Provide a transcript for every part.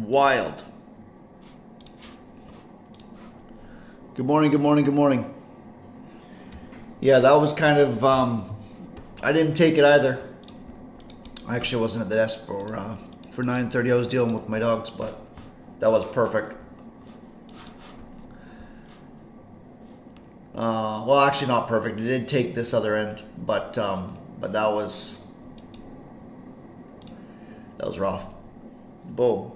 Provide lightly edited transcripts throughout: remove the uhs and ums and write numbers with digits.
Wild. Good morning, good morning, good morning. Yeah, that was kind of, I didn't take it either. I actually wasn't at the desk for 9:30. I was dealing with my dogs, but that was perfect. Well, actually not perfect. It did take this other end, but that was rough. Boom.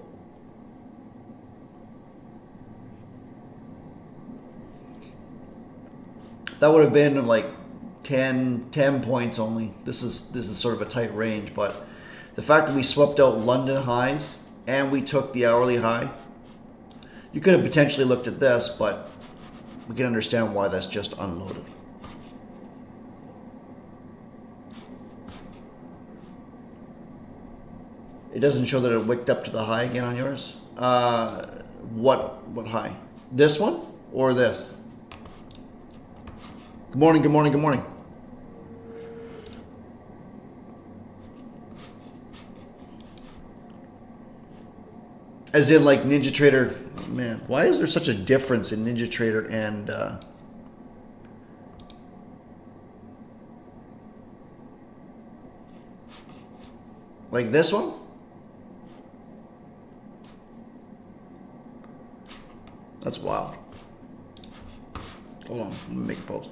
That would have been like 10 points only. This is sort of a tight range, but the fact that we swept out London highs and we took the hourly high, you could have potentially looked at this, but we can understand why that's just unloaded. It doesn't show that it wicked up to the high again on yours. What high? This one or this? Good morning, good morning, good morning. As in like NinjaTrader, man, why is there such a difference in NinjaTrader and like this one? That's wild. Hold on, let me make a post.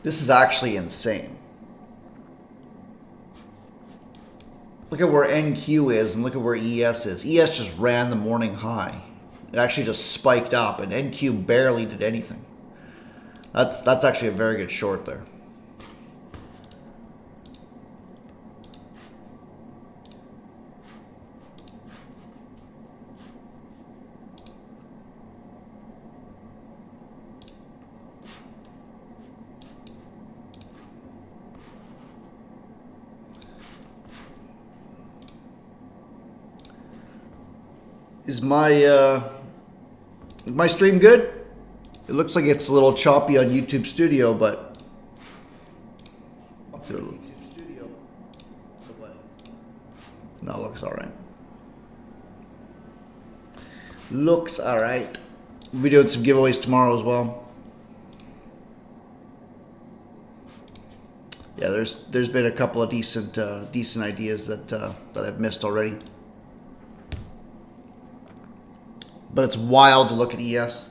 This is actually insane. Look at where NQ is and look at where ES is. ES just ran the morning high. It actually just spiked up and NQ barely did anything. That's actually a very good short there. Is my stream good? It looks like it's a little choppy on YouTube Studio, but no, it looks all right. Looks all right. We'll be doing some giveaways tomorrow as well. Yeah, there's been a couple of decent ideas that I've missed already. But it's wild to look at ES.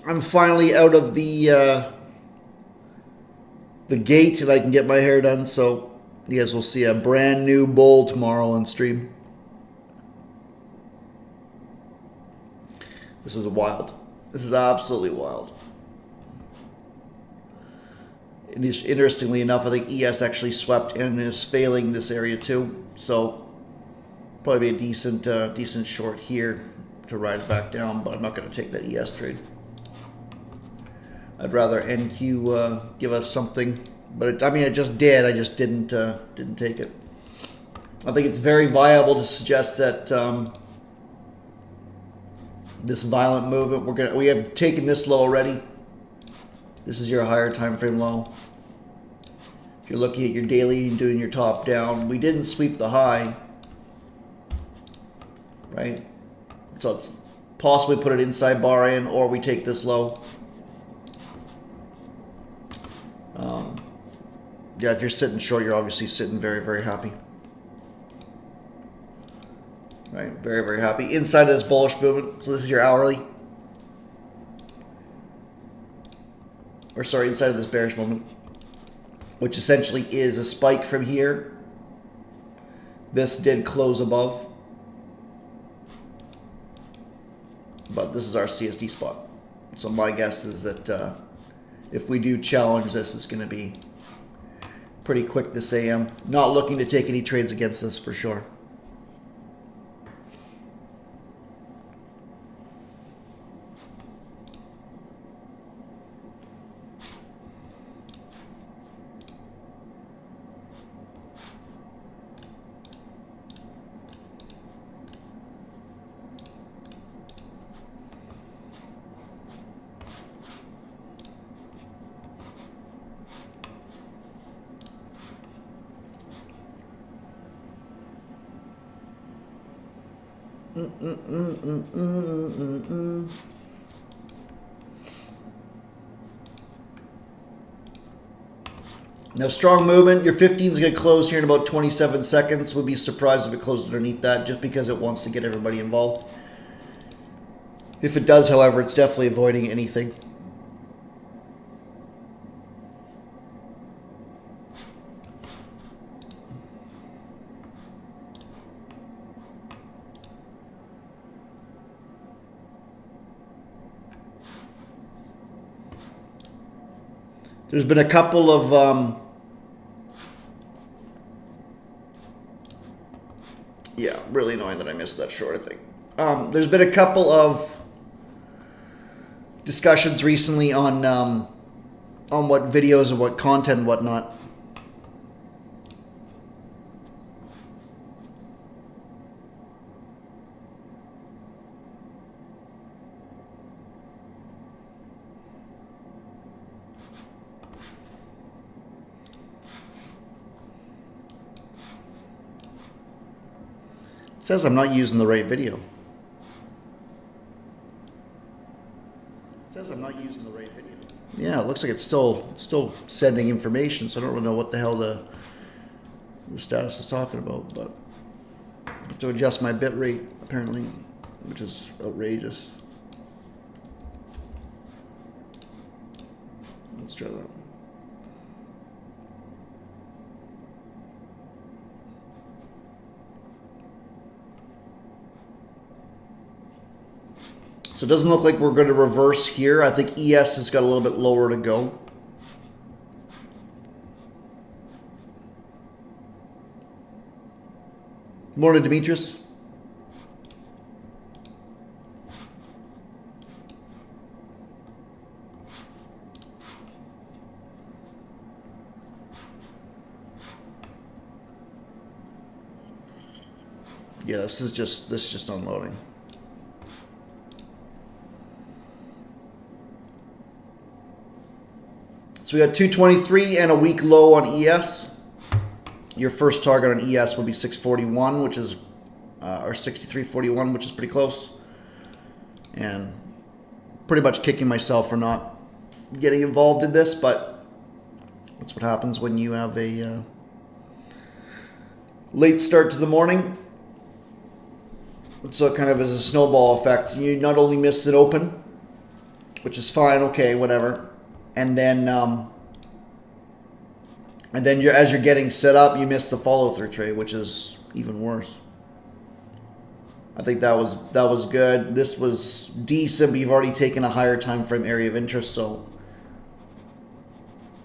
I'm finally out of the gate and I can get my hair done, so you guys will see a brand new bowl tomorrow on stream. This is wild. This is absolutely wild. Interestingly enough, I think ES actually swept and is failing this area too. So probably be a decent short here to ride it back down, but I'm not going to take that ES trade. I'd rather NQ give us something, but it just did. I just didn't take it. I think it's very viable to suggest that this violent movement we have taken this low already. This is your higher time frame low. If you're looking at your daily and doing your top down, we didn't sweep the high, right? So possibly put an inside bar in, or we take this low. Yeah, if you're sitting short, you're obviously sitting very, very happy. Right, very, very happy. Inside of this bullish movement, so this is your hourly. Or sorry, inside of this bearish movement, which essentially is a spike from here. This did close above. But this is our CSD spot. So my guess is that if we do challenge this, it's going to be pretty quick this AM. Not looking to take any trades against this for sure. Now, strong movement. Your 15 is going to close here in about 27 seconds. Would be surprised if it closed underneath that, just because it wants to get everybody involved. If it does, however, it's definitely avoiding anything. There's been a couple of, yeah, really annoying that I missed that short, I think. There's been a couple of discussions recently on what videos and what content and whatnot. It says I'm not using the right video. It says I'm not using the right video. Yeah, it looks like it's still sending information, so I don't really know what the hell the status is talking about, but I have to adjust my bit rate apparently, which is outrageous. Let's try that. So it doesn't look like we're going to reverse here. I think ES has got a little bit lower to go. Morning, Demetrius. Yeah, this is just unloading. So we got 223 and a week low on ES. Your first target on ES would be 641, which is, or 6341, which is pretty close. And pretty much kicking myself for not getting involved in this, but that's what happens when you have a late start to the morning. So it kind of is a snowball effect. You not only miss an open, which is fine, okay, whatever. And then as you're getting set up, you miss the follow-through trade, which is even worse. I think that was good. This was decent, but you've already taken a higher time frame area of interest, so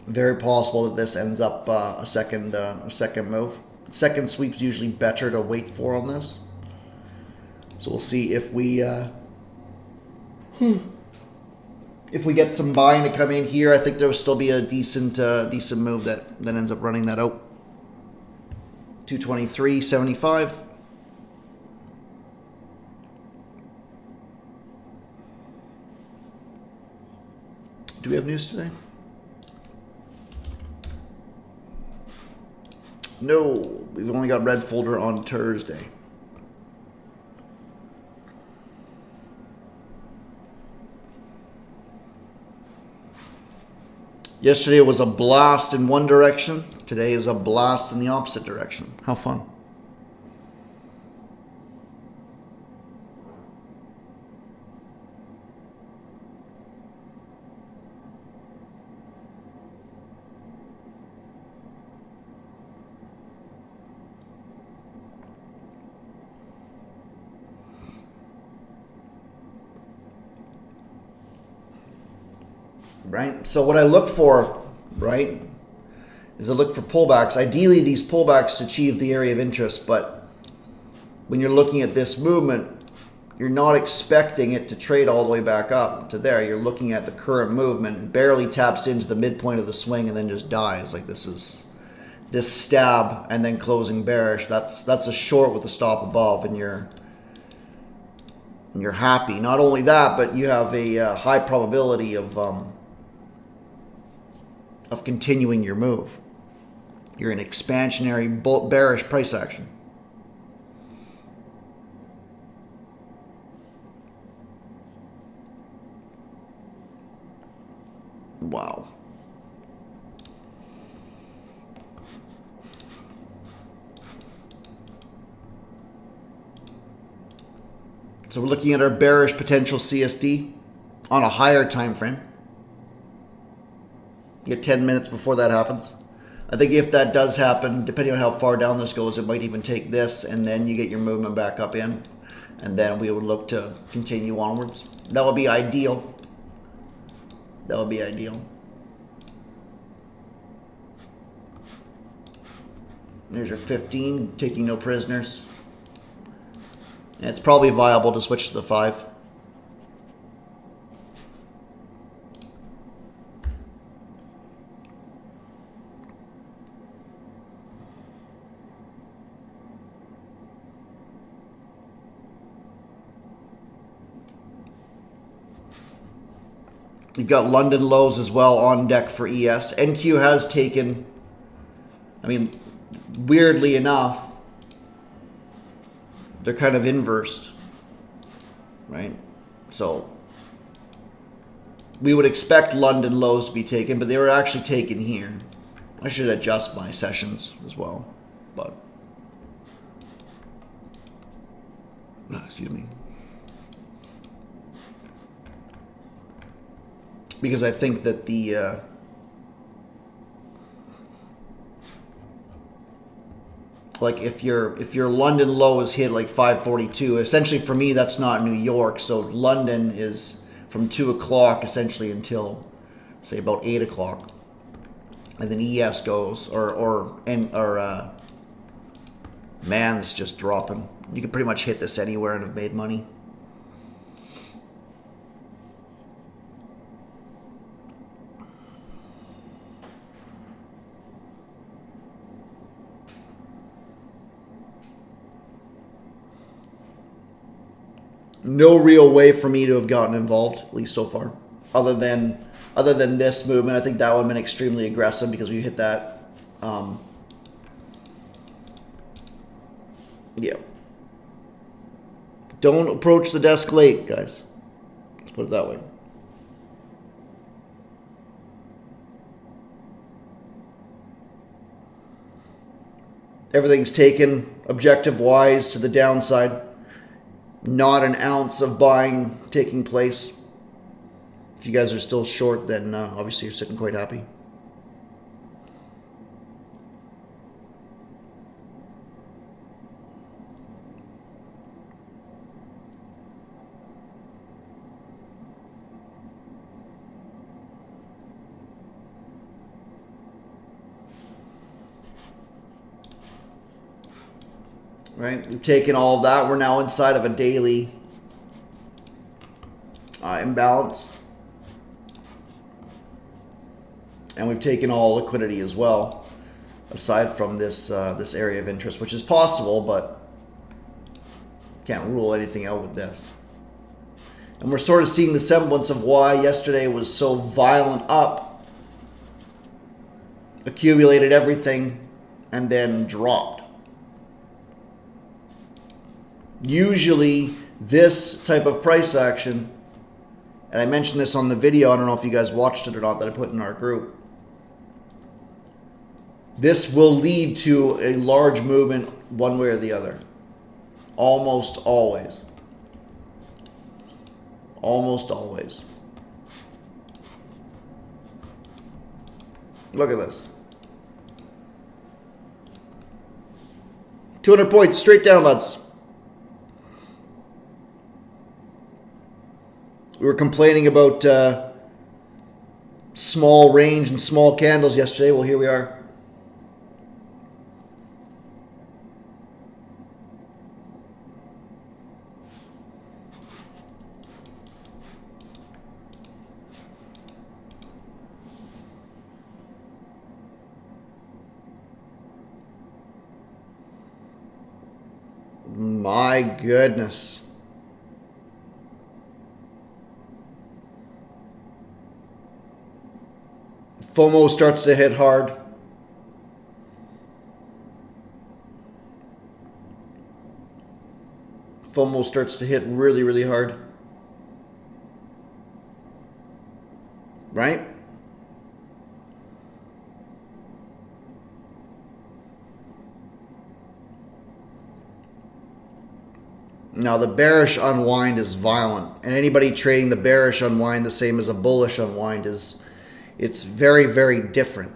very possible that this ends up a second move. Second sweep's usually better to wait for on this. So we'll see if we get some buying to come in here. I think there will still be a decent move that ends up running that out. 223.75. Do we have news today? No, we've only got red folder on Thursday. Yesterday was a blast in one direction. Today is a blast in the opposite direction. How fun. Right? So what I look for, right, is I look for pullbacks. Ideally, these pullbacks achieve the area of interest, but when you're looking at this movement, you're not expecting it to trade all the way back up to there. You're looking at the current movement, barely taps into the midpoint of the swing and then just dies. Like this stab and then closing bearish. That's a short with a stop above, and you're happy. Not only that, but you have a high probability of continuing your move. You're in expansionary bearish price action. Wow. So we're looking at our bearish potential CSD on a higher time frame. You get 10 minutes before that happens. I think if that does happen, depending on how far down this goes, it might even take this, and then you get your movement back up in, and then we would look to continue onwards. That would be ideal. That would be ideal. There's your 15, taking no prisoners. And it's probably viable to switch to the 5. You've got London lows as well on deck for ES. NQ has taken, I mean, weirdly enough, they're kind of inversed, right? So we would expect London lows to be taken, but they were actually taken here. I should adjust my sessions as well, but excuse me. Because I think that the like if your London low is hit like 542, essentially for me that's not New York. So London is from 2 o'clock essentially until say about 8 o'clock, and then ES goes man, it's just dropping. You can pretty much hit this anywhere and have made money. No real way for me to have gotten involved, at least so far, other than this movement. I think that would have been extremely aggressive because we hit that. Yeah. Don't approach the desk late, guys. Let's put it that way. Everything's taken objective-wise to the downside. Not an ounce of buying taking place. If you guys are still short, then obviously you're sitting quite happy. Right, we've taken all of that. We're now inside of a daily imbalance. And we've taken all liquidity as well, aside from this this area of interest, which is possible, but can't rule anything out with this. And we're sort of seeing the semblance of why yesterday was so violent up, accumulated everything, and then dropped. Usually this type of price action, and I mentioned this on the video, I don't know if you guys watched it or not, that I put in our group. This will lead to a large movement one way or the other. Almost always. Almost always. Look at this. 200 points straight down, lads. We were complaining about small range and small candles yesterday. Well, here we are. My goodness. FOMO starts to hit hard. FOMO starts to hit really, really hard. Right? Now, the bearish unwind is violent. And anybody trading the bearish unwind the same as a bullish unwind is... It's very, very different.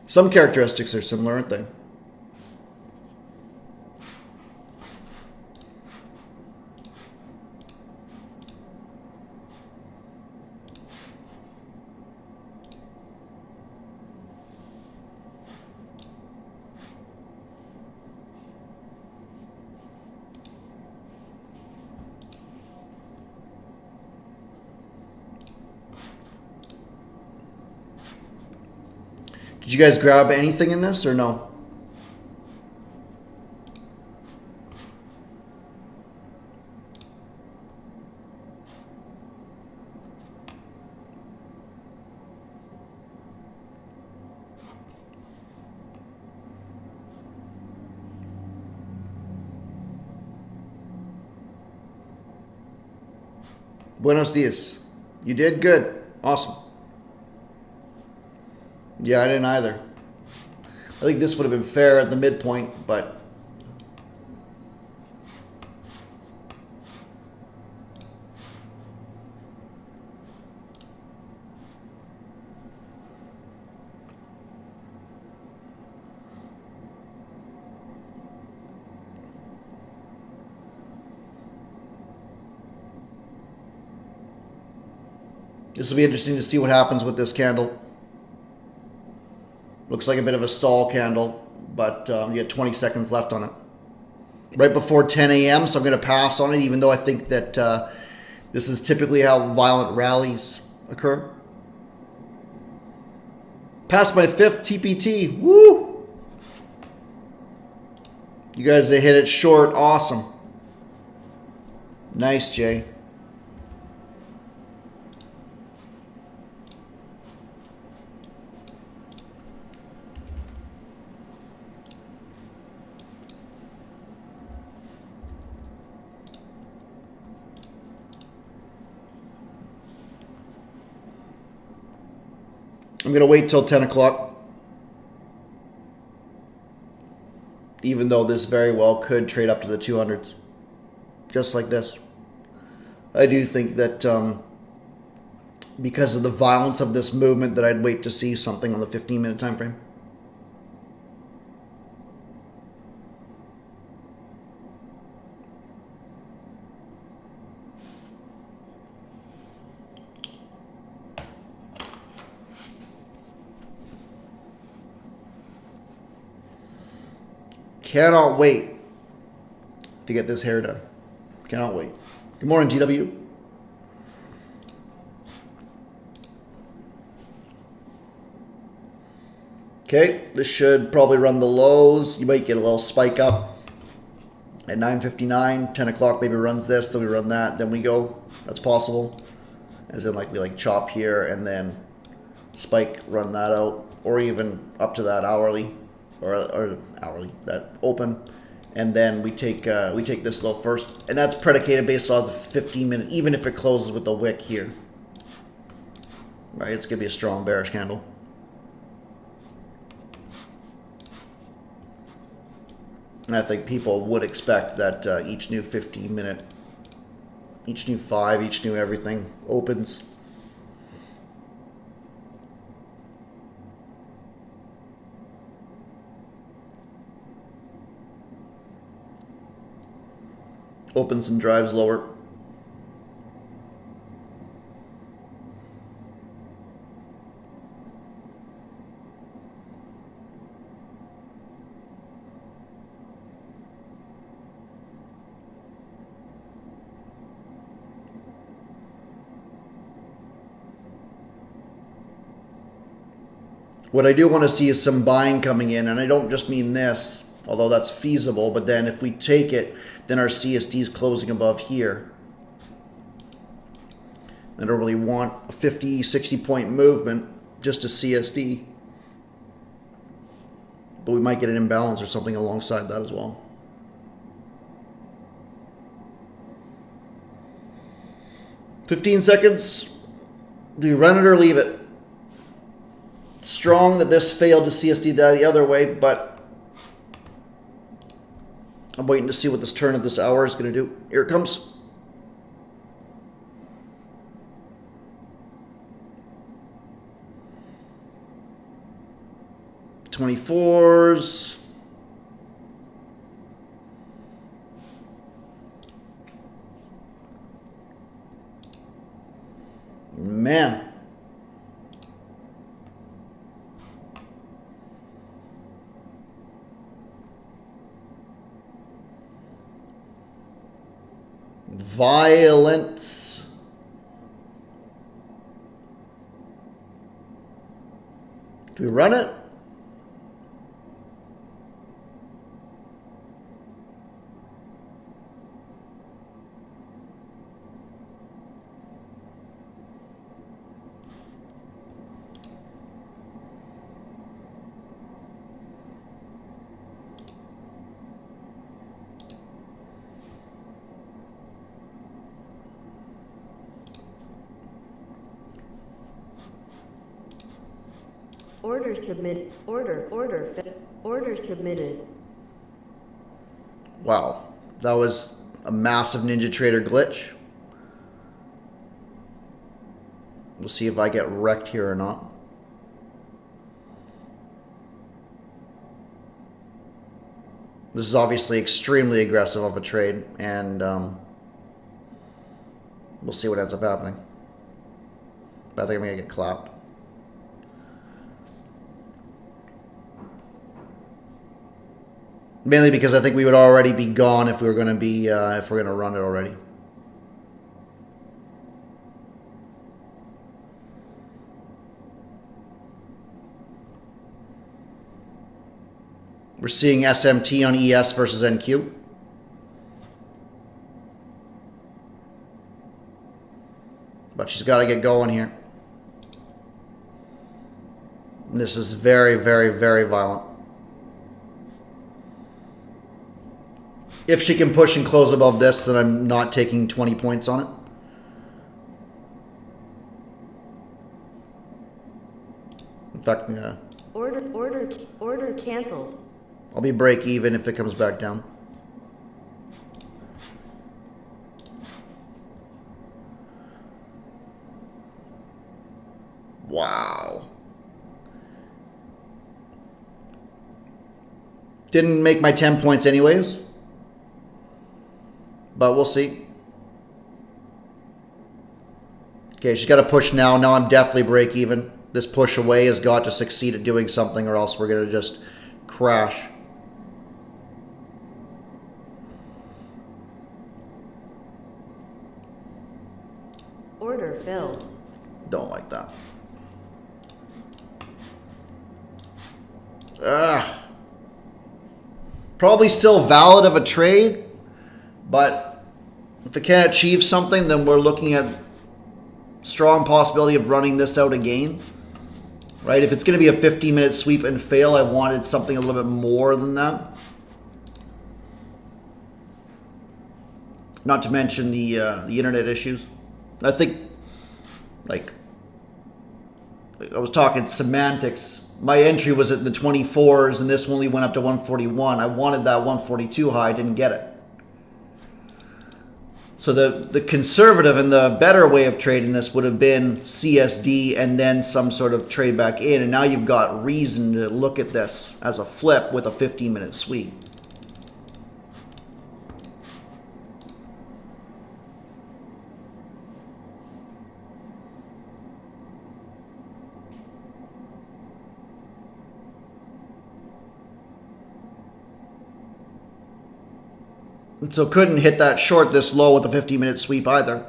Some characteristics are similar, aren't they? Did you guys grab anything in this or no? Buenos dias. You did good. Awesome. Yeah, I didn't either. I think this would have been fair at the midpoint, but... This will be interesting to see what happens with this candle. Looks like a bit of a stall candle, but you get 20 seconds left on it. Right before 10 a.m., so I'm going to pass on it, even though I think that this is typically how violent rallies occur. Passed my 5th TPT. Woo! You guys, they hit it short. Awesome. Nice, Jay. I'm going to wait till 10 o'clock. Even though this very well could trade up to the 200s. Just like this. I do think that because of the violence of this movement that I'd wait to see something on the 15-minute time frame. Cannot wait to get this hair done. Cannot wait. Good morning, GW. Okay, this should probably run the lows. You might get a little spike up. At 9:59, 10 o'clock maybe runs this, then we run that, then we go. That's possible. As in like we like chop here and then spike, run that out, or even up to that hourly, or hourly, that open. And then we take this low first. And that's predicated based on the 15-minute, even if it closes with the wick here. Right, it's gonna be a strong bearish candle. And I think people would expect that each new 15-minute, each new 5, each new everything opens. Opens and drives lower. What I do want to see is some buying coming in, and I don't just mean this, although that's feasible, but then if we take it, then our CSD is closing above here. I don't really want a 50, 60 point movement, just a CSD. But we might get an imbalance or something alongside that as well. "15 seconds. Do you run it or leave it?" Strong that this failed to CSD the other way, but I'm waiting to see what this turn of this hour is going to do. Here it comes. $24s. Man. Violence. Do we run it? Order submit. Order submitted. Wow, that was a massive NinjaTrader glitch. We'll see if I get wrecked here or not. This is obviously extremely aggressive of a trade, and we'll see what ends up happening. But I think I'm gonna get clapped. Mainly because I think we would already be gone if we were going to be if we're going to run it already. We're seeing SMT on ES versus NQ. But she's got to get going here. And this is very, very, very violent. If she can push and close above this, then I'm not taking 20 points on it. In fact, yeah. Order canceled. I'll be break even if it comes back down. Wow. Didn't make my 10 points anyways. But we'll see. Okay, she's got to push now. Now I'm definitely break even. This push away has got to succeed at doing something, or else we're going to just crash. Order filled. Don't like that. Ugh. Probably still valid of a trade. But if it can't achieve something, then we're looking at strong possibility of running this out again. Right? If it's going to be a 15-minute sweep and fail, I wanted something a little bit more than that. Not to mention the internet issues. I think, like, I was talking semantics. My entry was at the 24s, and this only went up to 141. I wanted that 142 high. I didn't get it. So the conservative and the better way of trading this would have been CSD and then some sort of trade back in. And now you've got reason to look at this as a flip with a 15-minute sweep. So couldn't hit that short this low with a 15-minute sweep either.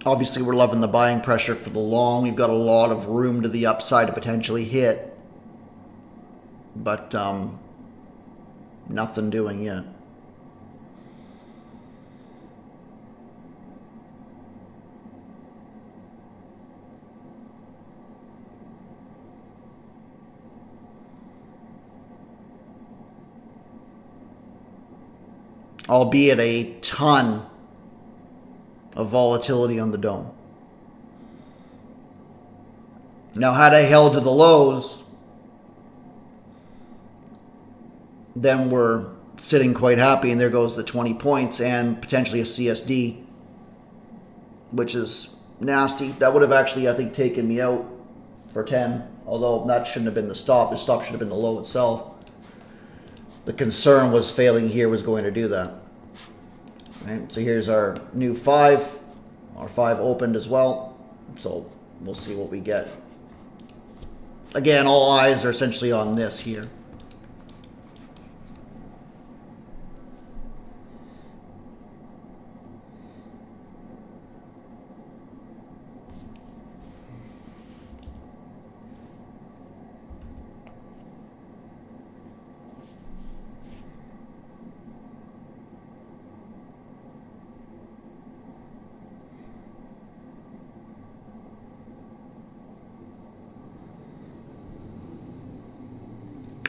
Obviously, we're loving the buying pressure for the long. We've got a lot of room to the upside to potentially hit. But nothing doing yet. Albeit a ton of volatility on the dome. Now, had I held to the lows, then we're sitting quite happy, and there goes the 20 points and potentially a CSD, which is nasty. That would have actually, I think, taken me out for 10, although that shouldn't have been the stop. The stop should have been the low itself. The concern was failing here was going to do that. Right, so here's our new 5. Our 5 opened as well. So we'll see what we get. Again, all eyes are essentially on this here.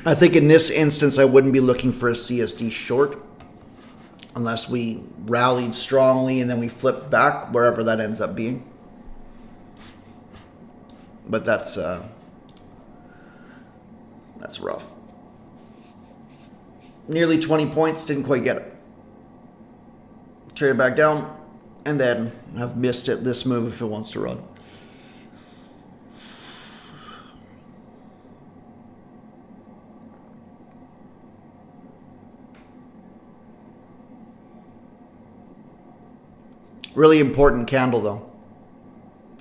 I think in this instance, I wouldn't be looking for a CSD short unless we rallied strongly and then we flipped back, wherever that ends up being. But that's rough. Nearly 20 points, didn't quite get it. Traded back down, and then I've missed it this move if it wants to run. Really important candle, though.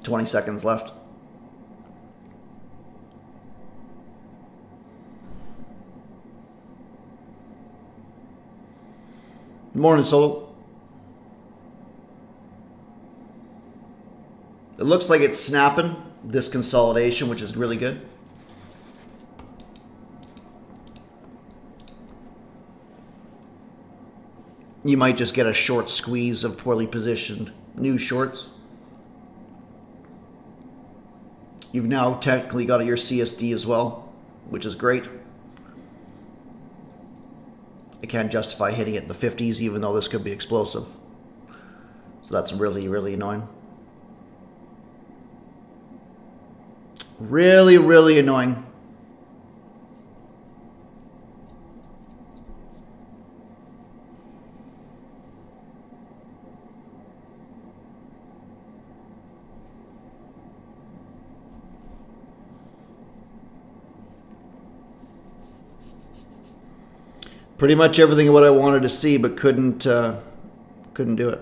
20 seconds left. Morning, Solo. It looks like it's snapping this consolidation, which is really good. You might just get a short squeeze of poorly positioned new shorts. You've now technically got your CSD as well, which is great. I can't justify hitting it in the 50s, even though this could be explosive. So that's really, really annoying. Really, really annoying. Pretty much everything what I wanted to see, but couldn't do it.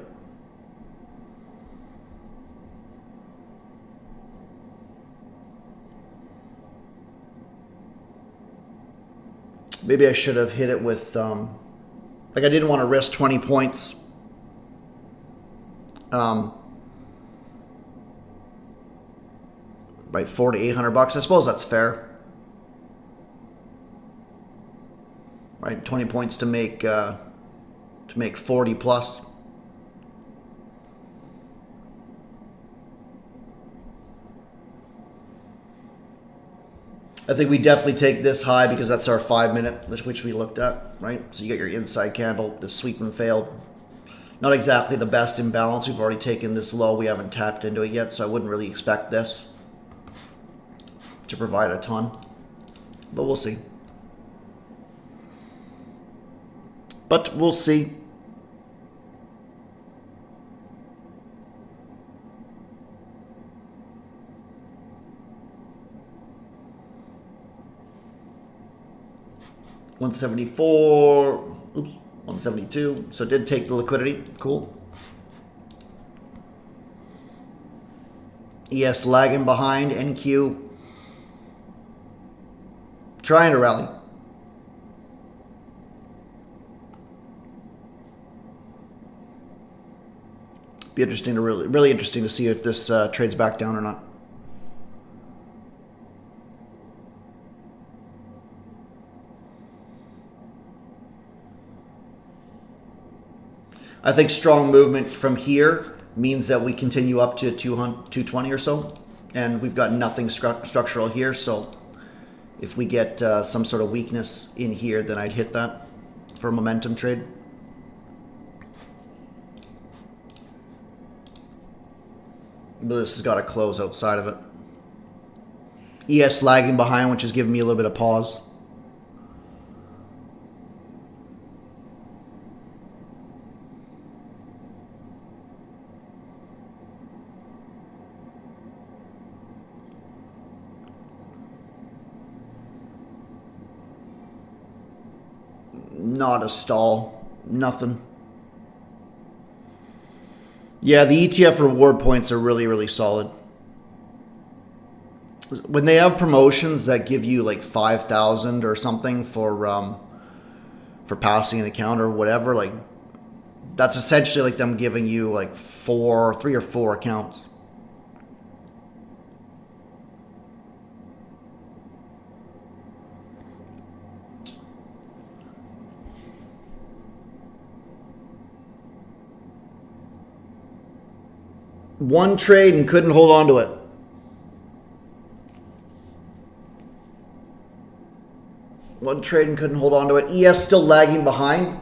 Maybe I should have hit it with, like I didn't want to risk 20 points. Right, $400 to $800. I suppose that's fair. right? 20 points to make 40 plus. I think we definitely take this high because that's our 5 minute, which we looked at, right? So you get your inside candle, the sweep and failed. Not exactly the best imbalance. We've already taken this low. We haven't tapped into it yet, so I wouldn't really expect this to provide a ton. But we'll see. But we'll see. $174, oops, 172. So it did take the liquidity. Cool. ES lagging behind. NQ trying to rally. Be interesting to really interesting to see if this trades back down or not. I think strong movement from here means that we continue up to 220 or so, and we've got nothing structural here. So if we get some sort of weakness in here, then I'd hit that for a momentum trade. But this has got to close outside of it. ES lagging behind, which is giving me a little bit of pause. Not a stall. Nothing. Yeah, the ETF reward points are really, really solid. When they have promotions that give you like 5,000 or something for passing an account or whatever, like that's essentially like them giving you like 3 or 4 accounts. One trade and couldn't hold on to it. One trade and couldn't hold on to it. ES still lagging behind.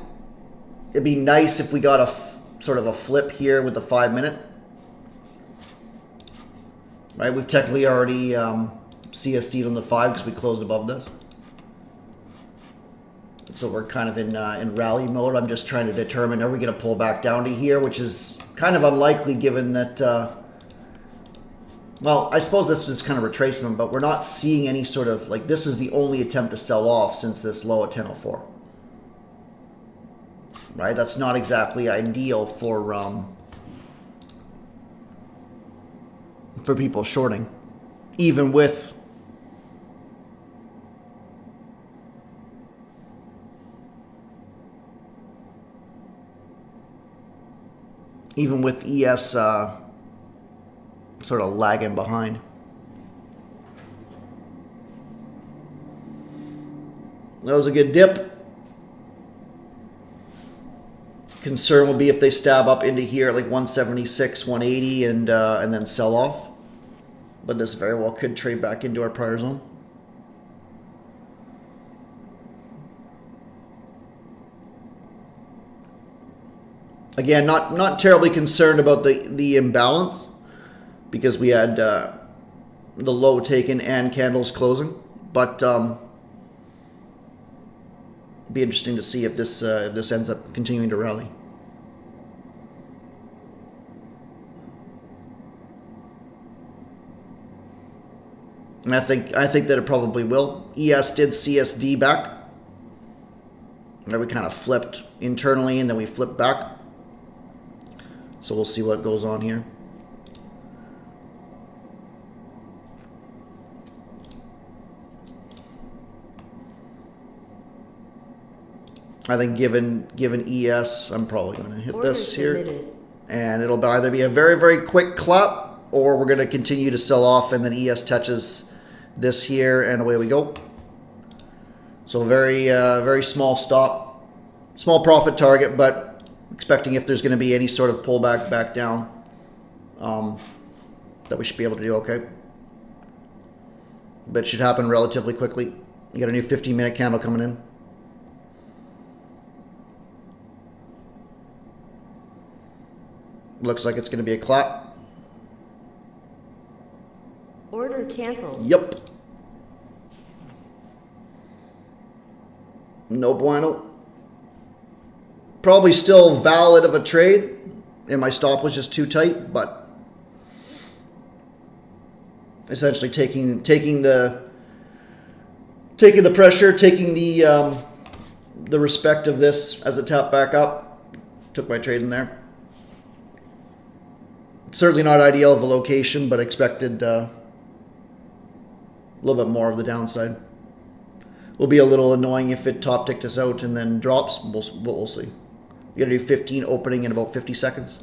It'd be nice if we got a sort of a flip here with the 5 minute. Right, we've technically already CSD'd on the 5 because we closed above this. So we're kind of in rally mode. I'm just trying to determine, are we going to pull back down to here, which is kind of unlikely given that, well, I suppose this is kind of retracement, but we're not seeing any sort of, like, this is the only attempt to sell off since this low at 1004. Right? That's not exactly ideal for people shorting, even with ES sort of lagging behind. That was a good dip. Concern will be if they stab up into here at like 176, 180 and then sell off. But this very well could trade back into our prior zone. Again, not terribly concerned about the imbalance because we had the low taken and candles closing, but be interesting to see if this ends up continuing to rally. And I think that it probably will. ES did CSD back. Where we kind of flipped internally and then we flipped back. So we'll see what goes on here. I think given ES, I'm probably going to hit this here. And it'll either be a very, very quick clap or we're going to continue to sell off and then ES touches this here and away we go. So very small stop, small profit target, but expecting if there's going to be any sort of pullback back down, that we should be able to do okay. But it should happen relatively quickly. You got a new 15-minute candle coming in. Looks like it's going to be a clap. Order canceled. Yep. No bueno. Probably still valid of a trade, and my stop was just too tight, but essentially taking the pressure, taking the respect of this as it tapped back up, took my trade in there. Certainly not ideal of a location, but expected a little bit more of the downside. Will be a little annoying if it top ticked us out and then drops, but we'll see. You gotta do 15 opening in about 50 seconds.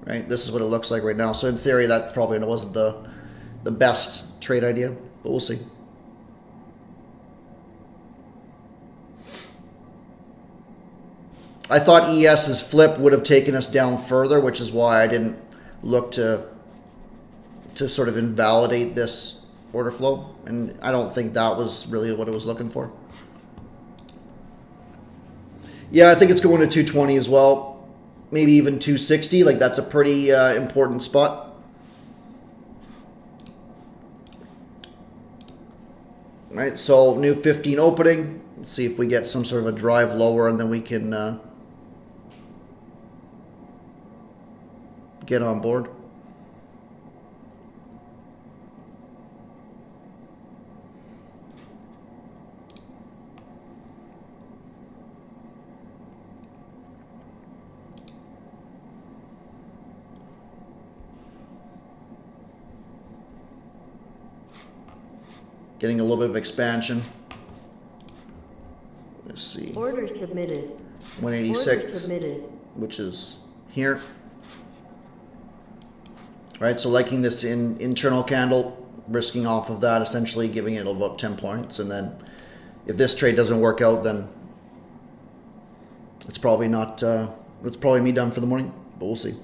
Right, this is what it looks like right now. So in theory, that probably wasn't the best trade idea, but we'll see. I thought ES's flip would have taken us down further, which is why I didn't look to sort of invalidate this order flow, and I don't think that was really what it was looking for. Yeah, I think it's going to 220 as well, maybe even 260. Like, that's a pretty important spot. All right, so new 15 opening. Let's see if we get some sort of a drive lower, and then we can get on board. Getting a little bit of expansion. Let's see. Order submitted. 186, Order submitted. which is here. Right, so liking this internal candle, risking off of that, essentially giving it about 10 points, and then if this trade doesn't work out, then it's probably not. It's probably me done for the morning, but we'll see.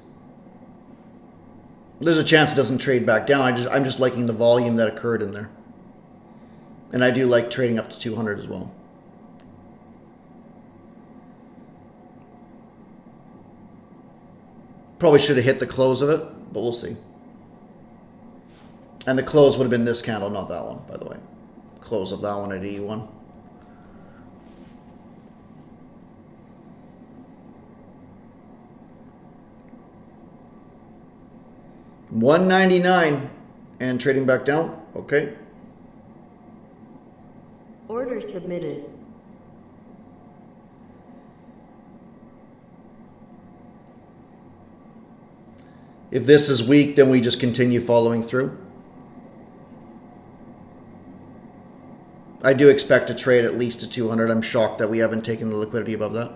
There's a chance it doesn't trade back down. I'm just liking the volume that occurred in there. And I do like trading up to 200 as well. Probably should have hit the close of it, but we'll see. And the close would have been this candle, not that one, by the way. Close of that one at 81. $199 and trading back down. Okay. Order submitted. If this is weak, then we just continue following through. I do expect to trade at least to 200. I'm shocked that we haven't taken the liquidity above that.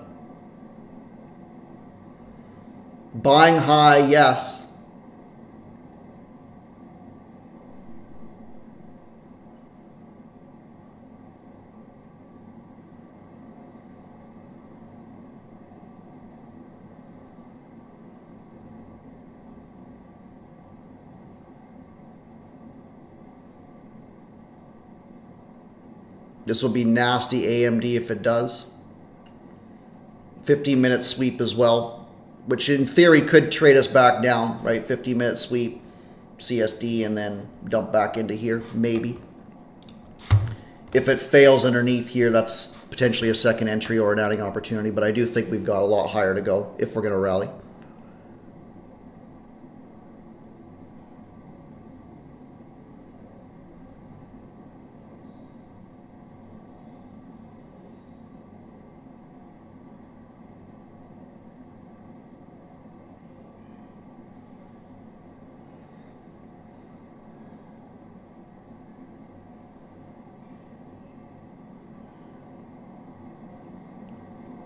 Buying high, yes. This will be nasty AMD if it does. 15-minute sweep as well, which in theory could trade us back down, right? 15-minute sweep, CSD, and then dump back into here, maybe. If it fails underneath here, that's potentially a second entry or an adding opportunity, but I do think we've got a lot higher to go if we're going to rally.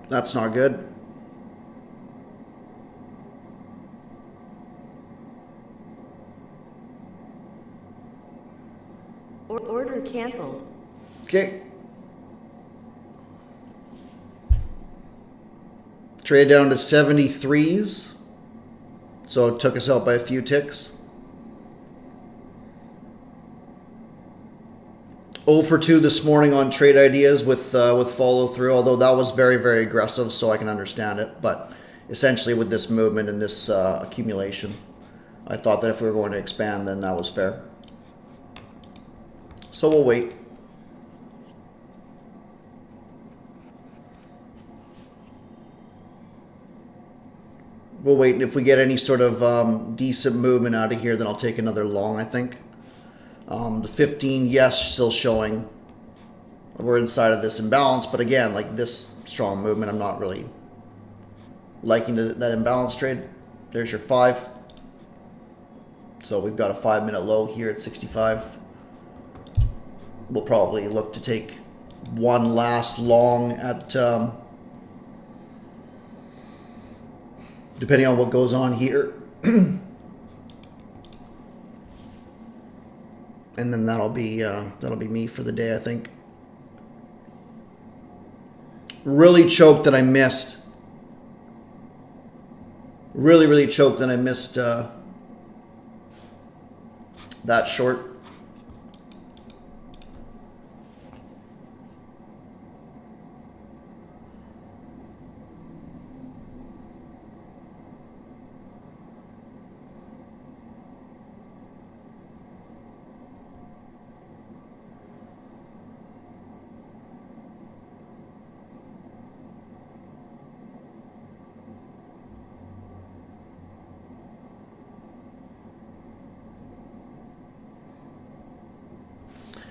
That's not good. Order canceled. Okay. Trade down to 73s. So it took us out by a few ticks. 0 for 2 this morning on trade ideas with follow through, although that was very, very aggressive, so I can understand it. But essentially with this movement and this accumulation, I thought that if we were going to expand, then that was fair. So we'll wait. We'll wait, and if we get any sort of decent movement out of here, then I'll take another long, I think. The 15, yes, still showing we're inside of this imbalance, but again, like this strong movement, I'm not really liking that imbalance trade. There's your 5. So we've got a 5-minute low here at 65. We'll probably look to take one last long at, depending on what goes on here. And then that'll be me for the day, I think. Really choked that I missed. Really choked that I missed that short.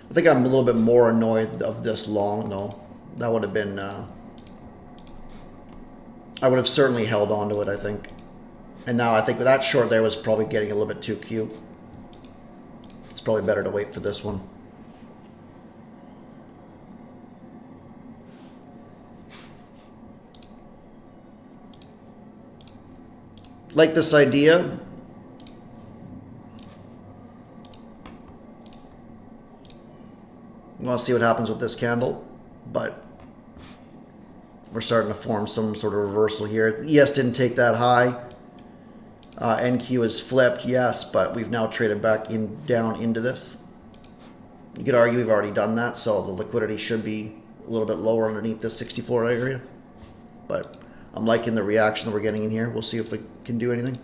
I think I'm a little bit more annoyed of this long, though. That would have been, I would have certainly held on to it, I think. And now I think that short there was probably getting a little bit too cute. It's probably better to wait for this one. Like this idea. I want to see what happens with this candle, but we're starting to form some sort of reversal here. ES didn't take that high. NQ is flipped, yes, but we've now traded back down into this. You could argue we've already done that, so the liquidity should be a little bit lower underneath this 64 area. But I'm liking the reaction that we're getting in here. We'll see if we can do anything.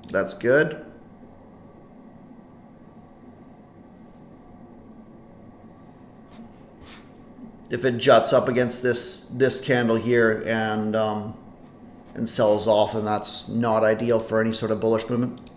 That's good. If it juts up against this candle here and sells off, then that's not ideal for any sort of bullish movement.